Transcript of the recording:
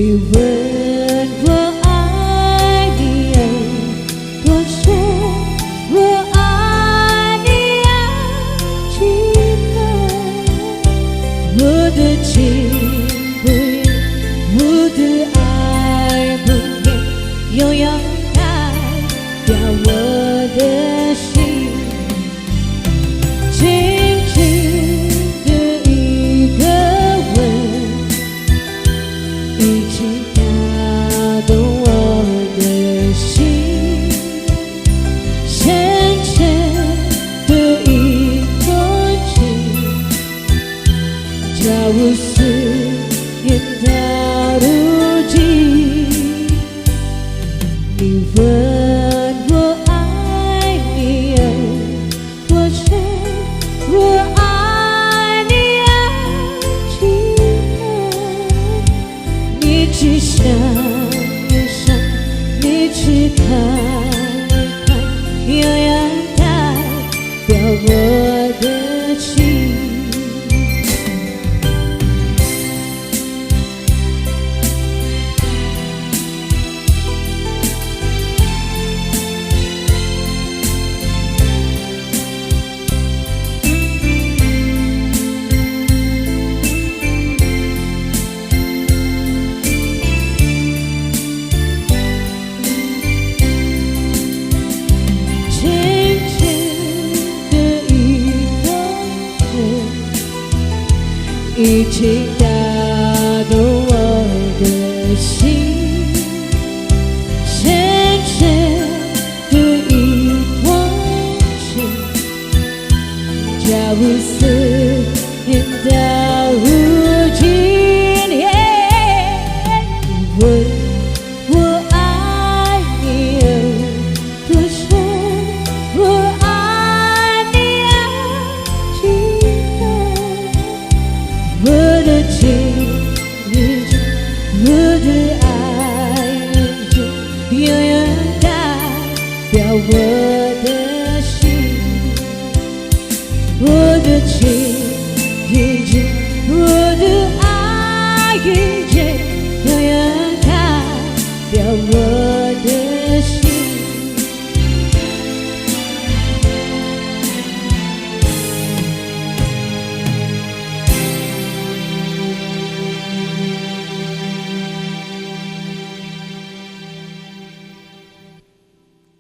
你问我爱你有多深，我爱你有几分？我的情不移，我的爱不变，永远代表我的心。轻轻的一个吻，已经打动我的心，深深的一封情，叫我思念到如今。你问我爱你有多深，我爱你有几分？你去想一想，你去看一看，永远代表我的情。已经打动我的心，深深的一封情，叫我思念到如今。你问我爱你有多深，我爱你有几分？我的情已经，我的爱已经，永远代表我的心。我的情